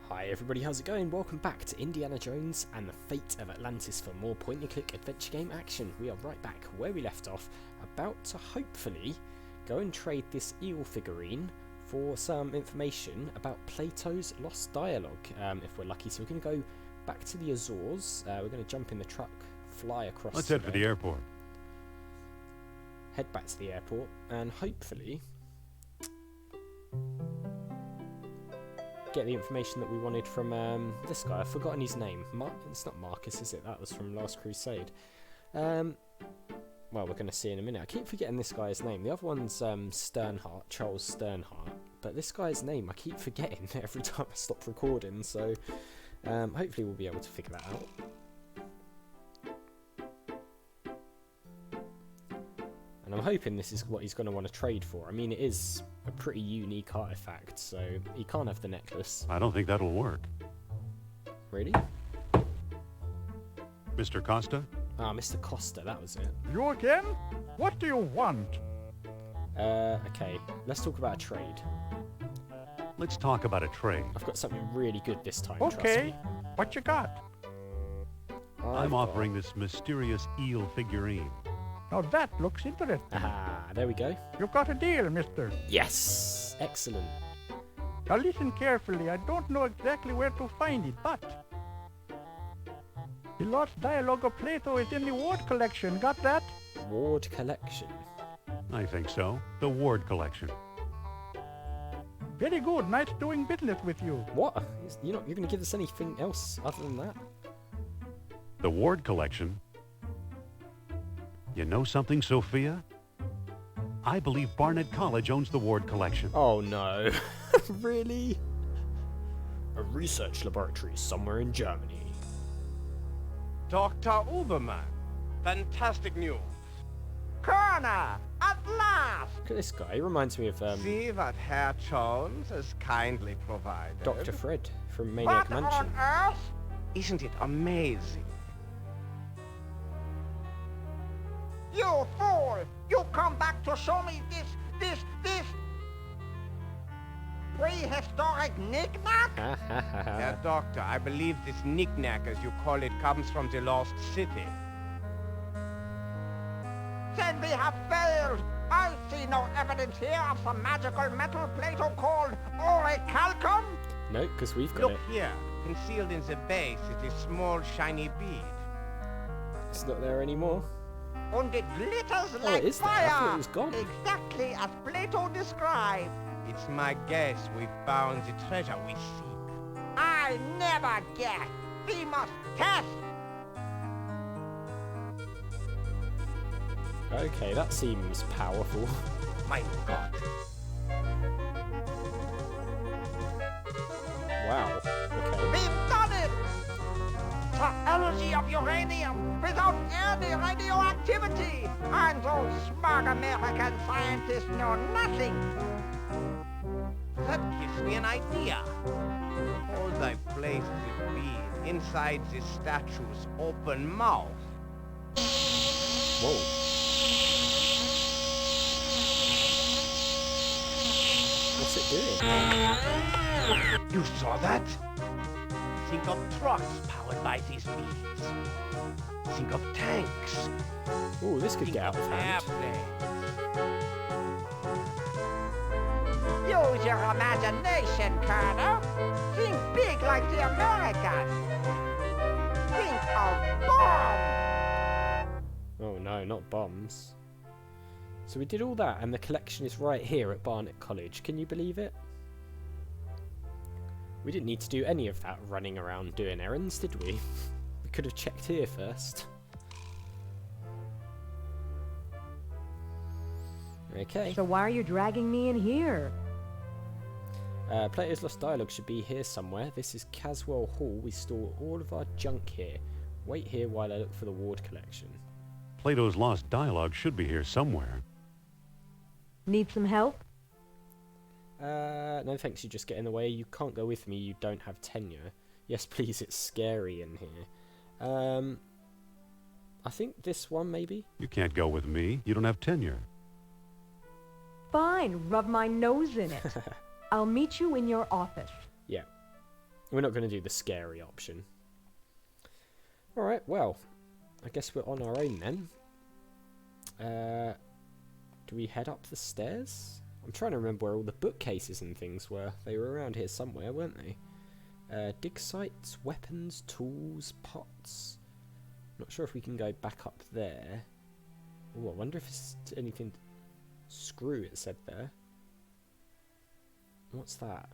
Hi everybody, how's it going? Welcome back to Indiana Jones and the Fate of Atlantis for more point-and-click adventure game action. We are right back where we left off, about to hopefully go and trade this eel figurine for some information about Plato's lost dialogue, if we're lucky. So we're going to go back to the Azores, we're going to jump in the truck, fly across. Let's head for the airport. Head back to the airport, and hopefully get the information that we wanted from this guy. I've forgotten his name. It's not Marcus, is it? That was from Last Crusade. Well, we're going to see in a minute. I keep forgetting this guy's name. The other one's Sternhart, Charles Sternhart. But this guy's name I keep forgetting every time I stop recording. So hopefully we'll be able to figure that out. And I'm hoping this is what he's going to want to trade for. I mean, it is a pretty unique artifact, so he can't have the necklace. I don't think that'll work. Really? Mr. Costa? Ah, Mr. Costa, that was it. You again? What do you want? Okay, let's talk about a trade. Let's talk about a trade. I've got something really good this time, trust Okay, me. what you got? I'm offering this mysterious eel figurine. Now that looks interesting. Ah, there we go. You've got a deal, mister. Yes! Excellent. Now listen carefully. I don't know exactly where to find it, but the lost dialogue of Plato is in the Ward collection. Got that? Ward collection. I think so. The Ward collection. Very good. Nice doing business with you. What? You're going to give us anything else other than that? The Ward collection? You know something, Sophia? I believe Barnett College owns the Ward collection. Oh no. Really? A research laboratory somewhere in Germany. Dr. Uberman, fantastic news. Corner! At last! Look at this guy. He reminds me of See what Herr Jones has kindly provided. Dr. Fred from Maniac What Mansion. on earth? Isn't it amazing? You fool! You come back to show me this prehistoric knick-knack? Herr Doctor, I believe this knick-knack, as you call it, comes from the lost city. Then we have failed. I see no evidence here of some magical metal Plato called orichalcum. No, because we've got Look it. here, concealed in the base is a small shiny bead. It's not there anymore. And it glitters Oh, like it is there. fire. I thought it was gone. Exactly as Plato described. It's my guess we found the treasure we seek. I never guess. We must test. Okay, that seems powerful. My God. Wow. Okay. We've done it! The energy of uranium without any radioactivity! And those smart American scientists know nothing! That gives me an idea. All thy places it be inside this statue's open mouth. Whoa. What's it doing? You saw that? Think of trucks powered by these beads. Think of tanks. Ooh, this could Think get out of hand. airplanes. Use your imagination, Colonel! Think big like the Americans! Think of bomb! Oh no, not bombs. So we did all that, and the collection is right here at Barnett College. Can you believe it? We didn't need to do any of that running around doing errands, did we? We could have checked here first. Okay. So why are you dragging me in here? Plato's Lost Dialogue should be here somewhere. This is Caswell Hall. We store all of our junk here. Wait here while I look for the Ward collection. Plato's lost dialogue should be here somewhere. Need some help? No thanks, you just get in the way. You can't go with me, you don't have tenure. Yes please, it's scary in here. I think this one maybe? You can't go with me. You don't have tenure. Fine, rub my nose in it. I'll meet you in your office. Yeah. We're not going to do the scary option. Alright, well, I guess we're on our own then. Do we head up the stairs? I'm trying to remember where all the bookcases and things were. They were around here somewhere, weren't they? Dig sites, weapons, tools, pots. Not sure if we can go back up there. Oh, I wonder if it's anything... Screw, it said there. What's that?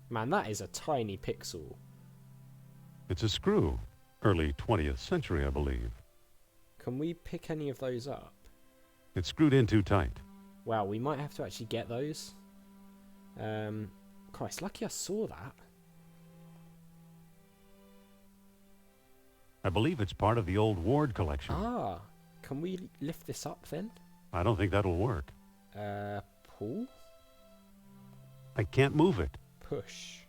Man, that is a tiny pixel. It's a screw. Early 20th century, I believe. Can we pick any of those up? It's screwed in too tight. Wow, we might have to actually get those. Christ, lucky I saw that. I believe it's part of the old Ward collection. Ah, can we lift this up then? I don't think that'll work. Pull? I can't move it. Push.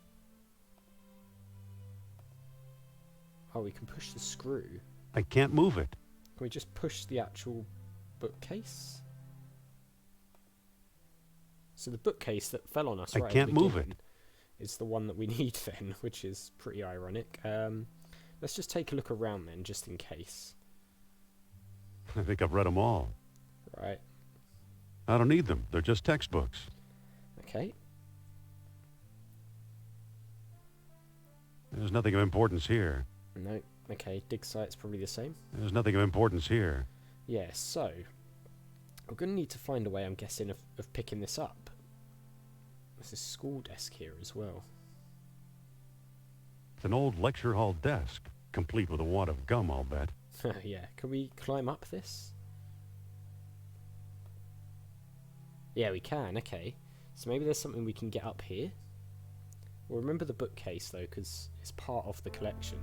Oh, we can push the screw. I can't move it. Can we just push the actual bookcase? So the bookcase that fell on us I right can't at the move it. beginning is the one that we need then, which is pretty ironic. Let's just take a look around then, just in case. I think I've read them all. Right. I don't need them. They're just textbooks. Okay. There's nothing of importance here. No. Okay, dig site's probably the same. There's nothing of importance here. Yeah, so we're going to need to find a way, I'm guessing, of picking this up. There's a school desk here as well. It's an old lecture hall desk, complete with a wad of gum, I'll bet. Yeah, can we climb up this? Yeah, we can, okay. So maybe there's something we can get up here. Well, remember the bookcase, though, because it's part of the collection.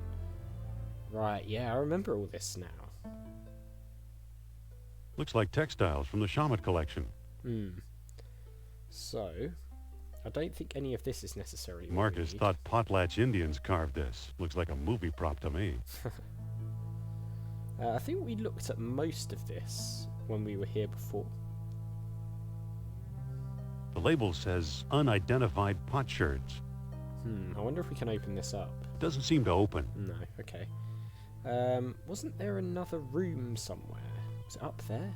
Right, yeah, I remember all this now. Looks like textiles from the Shamet collection. So, I don't think any of this is necessarily what we Marcus need. thought Potlatch Indians carved this. Looks like a movie prop to me. I think we looked at most of this when we were here before. The label says unidentified potsherds. I wonder if we can open this up. Doesn't seem to open. No, okay. Wasn't there another room somewhere? Was it up there?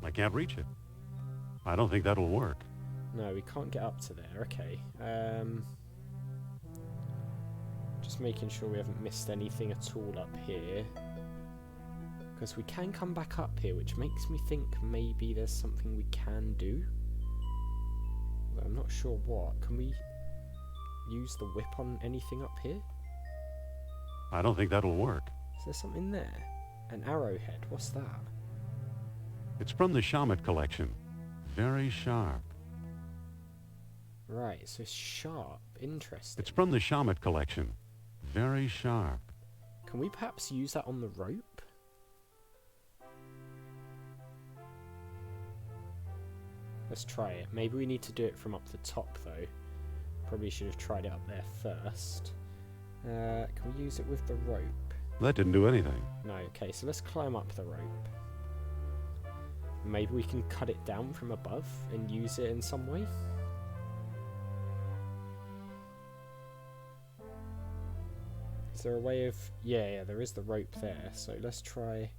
I can't reach it. I don't think that'll work. No, we can't get up to there. Okay. Just making sure we haven't missed anything at all up here. Because we can come back up here, which makes me think maybe there's something we can do. But I'm not sure what. Can we use the whip on anything up here? I don't think that'll work. Is there something there? An arrowhead. What's that? It's from the Shamet collection. Very sharp. Right, so sharp. Interesting. It's from the Shamet collection. Very sharp. Can we perhaps use that on the rope? Let's try it. Maybe we need to do it from up the top, though. Probably should have tried it up there first. Can we use it with the rope? That didn't do anything. No, okay, so let's climb up the rope. Maybe we can cut it down from above and use it in some way? Is there a way of... Yeah, there is the rope there, so let's try...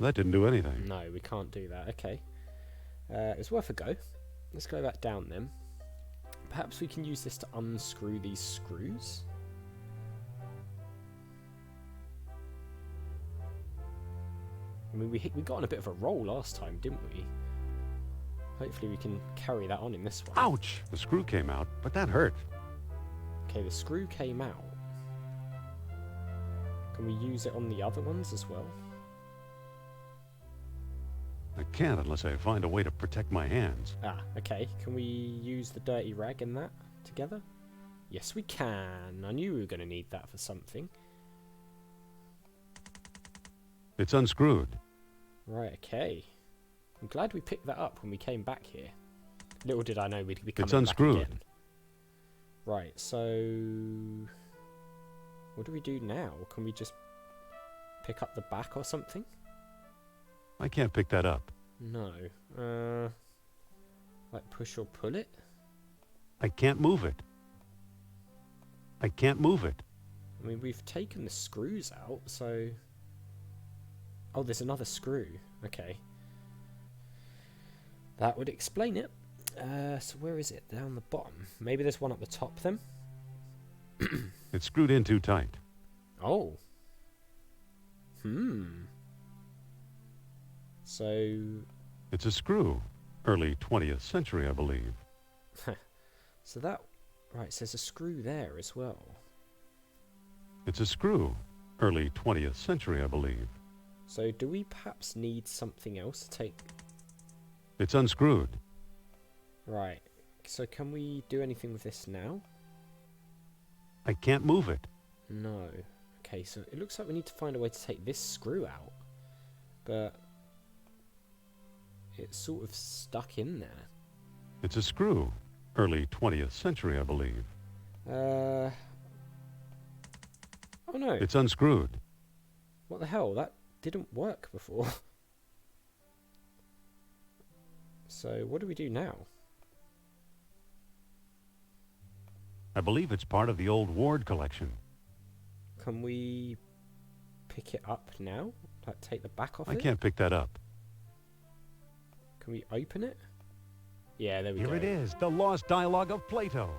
That didn't do anything. No, we can't do that, okay. It's worth a go. Let's go back down then. Perhaps we can use this to unscrew these screws? I mean, we got on a bit of a roll last time, didn't we? Hopefully we can carry that on in this one. Ouch! The screw came out, but that hurt. Okay, the screw came out. Can we use it on the other ones as well? I can't unless I find a way to protect my hands. Ah, okay. Can we use the dirty rag and that together? Yes, we can. I knew we were going to need that for something. It's unscrewed. Right, okay. I'm glad we picked that up when we came back here. Little did I know we'd be coming It's unscrewed. back again. Right, so... what do we do now? Can we just pick up the back or something? I can't pick that up. No. Like push or pull it? I can't move it. I can't move it. I mean, we've taken the screws out, so... Oh, there's another screw. Okay. That would explain it. So where is it? Down the bottom. Maybe there's one at the top then? It's screwed in too tight. Oh. So... It's a screw. Early 20th century, I believe. So that... Right, so there's a screw there as well. It's a screw. Early 20th century, I believe. So do we perhaps need something else to take... It's unscrewed. Right. So can we do anything with this now? I can't move it. No. Okay, so it looks like we need to find a way to take this screw out. But... it's sort of stuck in there. It's a screw. Early 20th century, I believe. Oh no. It's unscrewed. What the hell? That didn't work before. So what do we do now? I believe it's part of the old Ward collection. Can we pick it up now? Like take the back off I it? can't pick that up. Can we open it? Yeah, there we go. Here it is, the lost dialogue of Plato.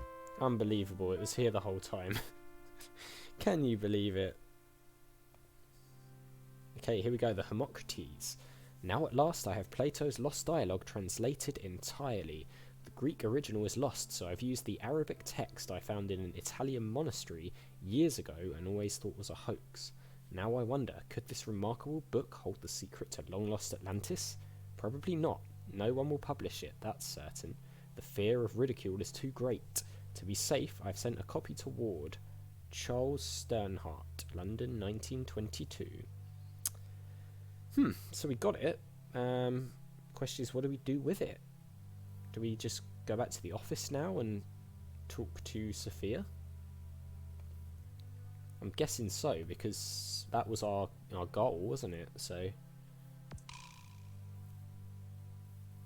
Unbelievable, it was here the whole time. Can you believe it? Okay, here we go, the Hermocrates. Now at last I have Plato's lost dialogue translated entirely. The Greek original is lost, so I've used the Arabic text I found in an Italian monastery years ago and always thought was a hoax. Now I wonder, could this remarkable book hold the secret to long-lost Atlantis? Probably not. No one will publish it, that's certain. The fear of ridicule is too great. To be safe, I've sent a copy to Ward. Charles Sternhardt, London, 1922. So we got it. Question is, what do we do with it? Do we just go back to the office now and talk to Sophia? I'm guessing so, because that was our goal, wasn't it? So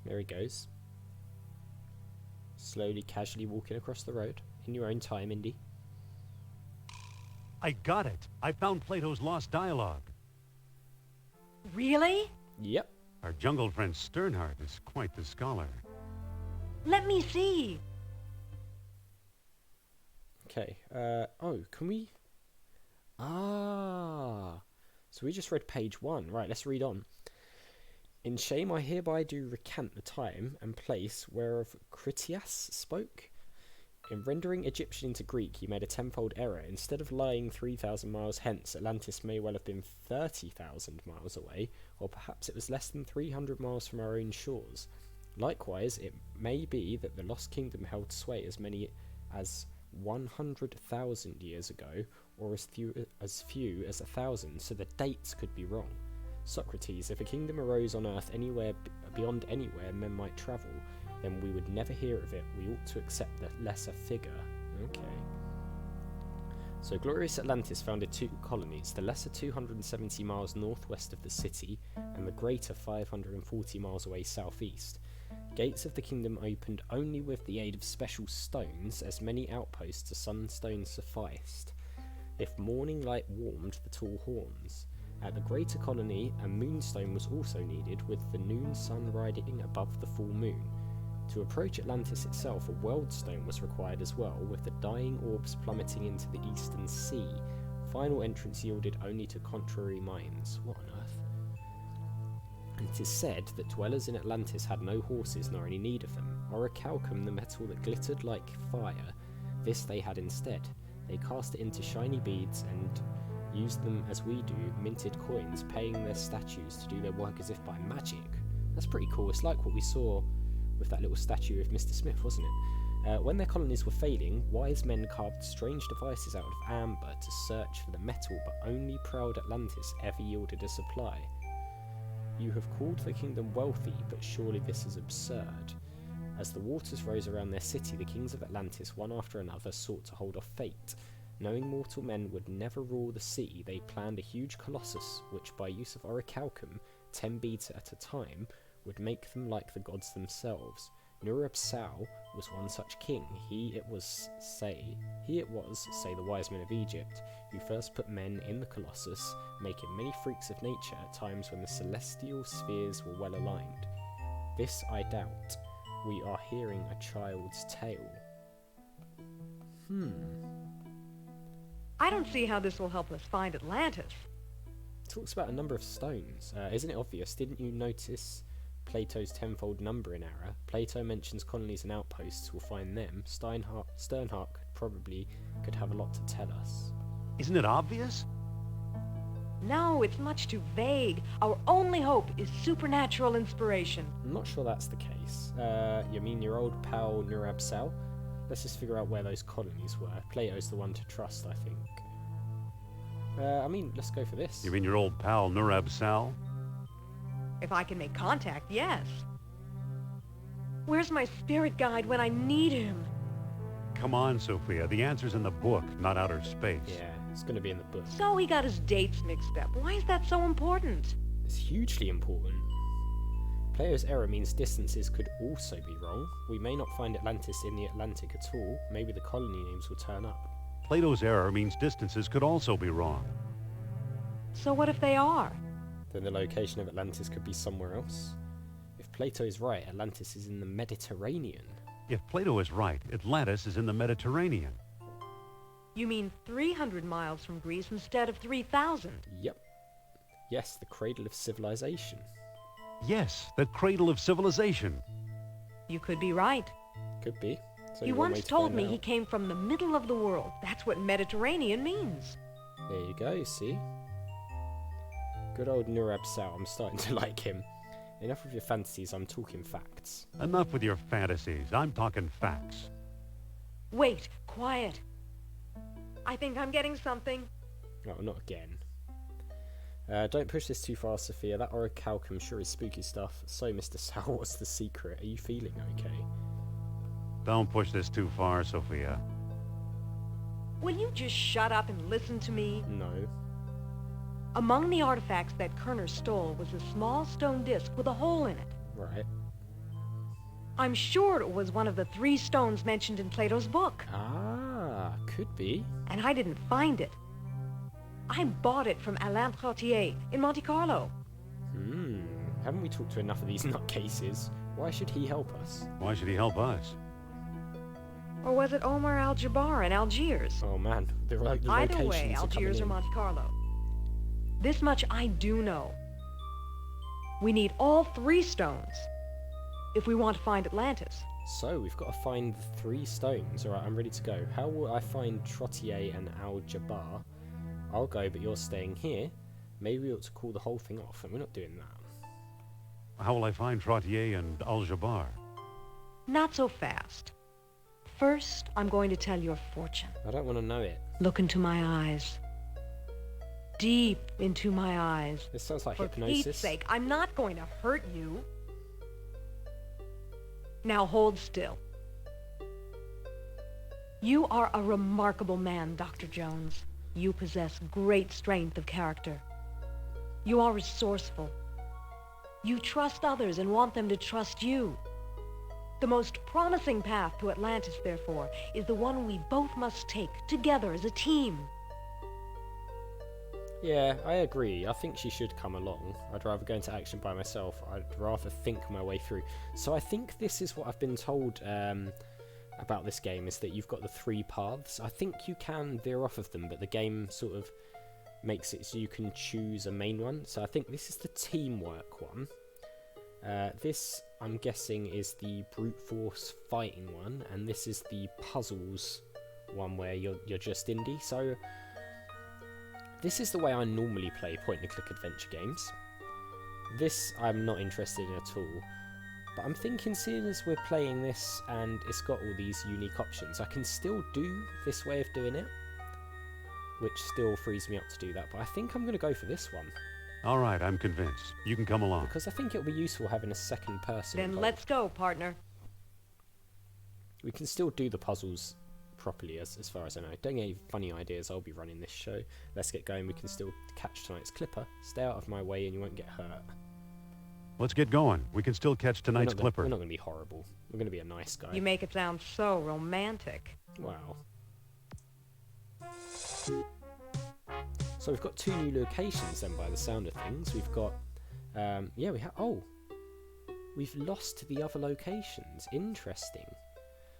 there he goes. Slowly, casually walking across the road. In your own time, Indy. I got it. I found Plato's lost dialogue. Really? Yep. Our jungle friend Sternhardt is quite the scholar. Let me see. Okay. Oh, can we... Ah. So we just read page 1. Right, let's read on. In shame I hereby do recant the time and place whereof Critias spoke. In rendering Egyptian into Greek, he made a tenfold error. Instead of lying 3,000 miles hence, Atlantis may well have been 30,000 miles away, or perhaps it was less than 300 miles from our own shores. Likewise, it may be that the lost kingdom held sway as many as 100,000 years ago, or as few as 1,000, so the dates could be wrong. Socrates, if a kingdom arose on earth anywhere beyond anywhere men might travel, then we would never hear of it. We ought to accept the lesser figure. Okay. So glorious Atlantis founded 2 colonies, the lesser 270 miles northwest of the city, and the greater 540 miles away southeast. Gates of the kingdom opened only with the aid of special stones, as many outposts as sunstone sufficed. If morning light warmed the tall horns. At the greater colony, a moonstone was also needed, with the noon sun riding above the full moon. To approach Atlantis itself, a world stone was required as well, with the dying orbs plummeting into the eastern sea. Final entrance yielded only to contrary minds. What on earth? And it is said that dwellers in Atlantis had no horses nor any need of them. Orichalcum, the metal that glittered like fire, this they had instead. They cast it into shiny beads and used them as we do, minted coins, paying their statues to do their work as if by magic. That's pretty cool. It's like what we saw with that little statue of Mr. Smith, wasn't it? When their colonies were failing, wise men carved strange devices out of amber to search for the metal, but only proud Atlantis ever yielded a supply. You have called the kingdom wealthy, but surely this is absurd. As the waters rose around their city, the kings of Atlantis, one after another, sought to hold off fate. Knowing mortal men would never rule the sea, they planned a huge colossus, which by use of orichalcum, 10 beads at a time, would make them like the gods themselves. Nur-Absal was one such king. He it was, say the wise men of Egypt, who first put men in the Colossus, making many freaks of nature at times when the celestial spheres were well aligned. This I doubt. We are hearing a child's tale. I don't see how this will help us find Atlantis. Talks about a number of stones. Isn't it obvious? Didn't you notice Plato's tenfold number in error? Plato mentions colonies and outposts. We'll find them. Sternhardt could have a lot to tell us. Isn't it obvious? No, it's much too vague. Our only hope is supernatural inspiration. I'm not sure that's the case. You mean your old pal Nur-Absal? Let's just figure out where those colonies were. Plato's the one to trust, I think. Let's go for this. You mean your old pal Nur-Absal? If I can make contact, yes. Where's my spirit guide when I need him? Come on, Sophia. The answer's in the book, not outer space. Yeah, it's going to be in the book. So he got his dates mixed up. Why is that so important? It's hugely important. Plato's error means distances could also be wrong. We may not find Atlantis in the Atlantic at all. Maybe the colony names will turn up. Plato's error means distances could also be wrong. So what if they are? Then the location of Atlantis could be somewhere else. If Plato is right, Atlantis is in the Mediterranean. If Plato is right, Atlantis is in the Mediterranean. You mean 300 miles from Greece instead of 3,000? Yep. Yes, the cradle of civilization. Yes, the cradle of civilization. You could be right. Could be. So He once told me he came from the middle of the world. That's what Mediterranean means. There you go, see? Good old Nur-Absal, I'm starting to like him. Enough of your fantasies, I'm talking facts. Enough with your fantasies. I'm talking facts. Wait, quiet. I think I'm getting something. Oh, not again. Don't push this too far, Sophia. That orichalcum I'm sure is spooky stuff. So, Mr. Sal, what's the secret? Are you feeling okay? Don't push this too far, Sophia. Will you just shut up and listen to me? No. Among the artifacts that Kerner stole was a small stone disc with a hole in it. Right. I'm sure it was one of the 3 stones mentioned in Plato's book. Ah, could be. And I didn't find it. I bought it from Alain Trottier in Monte Carlo. Haven't we talked to enough of these nutcases? Why should he help us? Why should he help us? Or was it Omar Al-Jabbar in Algiers? Oh man, the Either locations way, are Algiers or coming Monte Carlo. This much I do know. We need all 3 stones if we want to find Atlantis. So, we've got to find the 3 stones. Alright, I'm ready to go. How will I find Trottier and Al-Jabbar? I'll go, but you're staying here. Maybe we ought to call the whole thing off, and we're not doing that. How will I find Trottier and Al-Jabbar? Not so fast. First, I'm going to tell your fortune. I don't want to know it. Look into my eyes. Deep into my eyes. This sounds like For hypnosis. Pete's sake, I'm not going to hurt you. Now hold still. You are a remarkable man, Dr. Jones. You possess great strength of character. You are resourceful. You trust others and want them to trust you. The most promising path to Atlantis, therefore, is the one we both must take together as a team. Yeah, I agree. I think she should come along. I'd rather go into action by myself. I'd rather think my way through. So I think this is what I've been told about this game, is that you've got the 3 paths. I think you can veer off of them, but the game sort of makes it so you can choose a main one. So I think this is the teamwork one. This, I'm guessing, is the brute force fighting one, and this is the puzzles one where you're just Indy. So this is the way I normally play point-and-click adventure games. This I'm not interested in at all. But I'm thinking, seeing as we're playing this and it's got all these unique options, I can still do this way of doing it, which still frees me up to do that. But I think I'm going to go for this one. All right, I'm convinced. You can come along. Because I think it'll be useful having a second person Then involved. let's go, partner. We can still do the puzzles properly, as far as I know. Don't get any funny ideas, I'll be running this show. Let's get going. We can still catch tonight's clipper. Stay out of my way and you won't get hurt. Let's get going. We can still catch tonight's clipper. We're not going to be horrible. We're going to be a nice guy. You make it sound so romantic. Wow. So we've got 2 new locations then by the sound of things. We've got, yeah, we've lost the other locations. Interesting.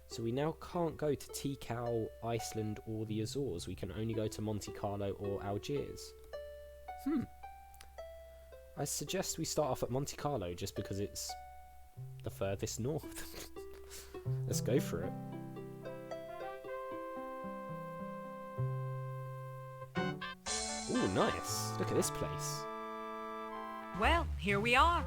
So we now can't go to Tikal, Iceland or the Azores. We can only go to Monte Carlo or Algiers. I suggest we start off at Monte Carlo just because it's the furthest north. Let's go for it. Ooh, nice. Look at this place. Well, here we are.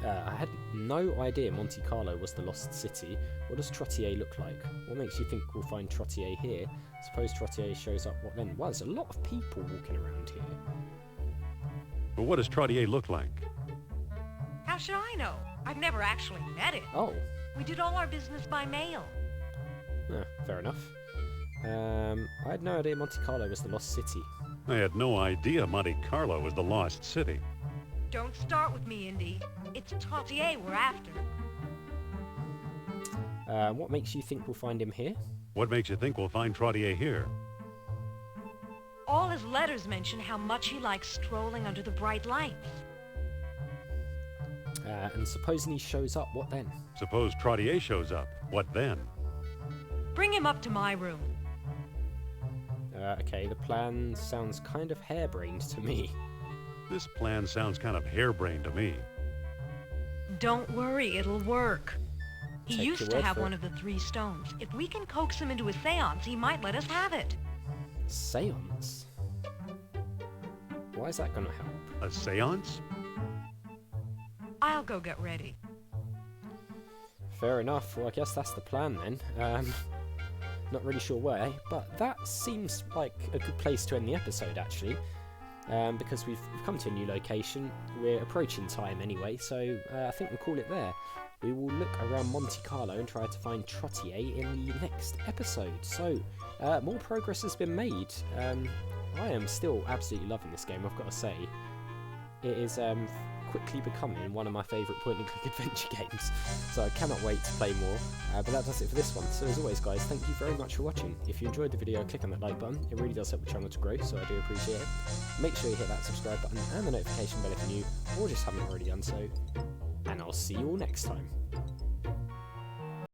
I had no idea Monte Carlo was the lost city. What does Trottier look like? What makes you think we'll find Trottier here? Suppose Trottier shows up, what then? Well, there's a lot of people walking around here. But what does Trottier look like? How should I know? I've never actually met it. Oh. We did all our business by mail. Fair enough. I had no idea Monte Carlo was the lost city. I had no idea Monte Carlo was the lost city. Don't start with me, Indy. It's Trottier we're after. What makes you think we'll find him here? What makes you think we'll find Trottier here? All his letters mention how much he likes strolling under the bright lights. And supposing he shows up, what then? Suppose Trottier shows up. What then? Bring him up to my room. Okay, the plan sounds kind of harebrained to me. This plan sounds kind of harebrained to me. Don't worry, it'll work. He Take used your to word have for one it. of the 3 stones. If we can coax him into a seance, he might let us have it. Seance? Why is that going to help? A seance? I'll go get ready. Fair enough. Well, I guess that's the plan then. Not really sure why, but that seems like a good place to end the episode, actually. Because we've come to a new location. We're approaching time anyway, so I think we'll call it there. We will look around Monte Carlo and try to find Trottier in the next episode. So, more progress has been made. I am still absolutely loving this game, I've got to say. It is quickly becoming one of my favourite point-and-click adventure games, so I cannot wait to play more. But that does it for this one. So as always, guys, thank you very much for watching. If you enjoyed the video, click on that like button. It really does help the channel to grow, so I do appreciate it. Make sure you hit that subscribe button and the notification bell if you're new, or just haven't already done so. And I'll see you all next time.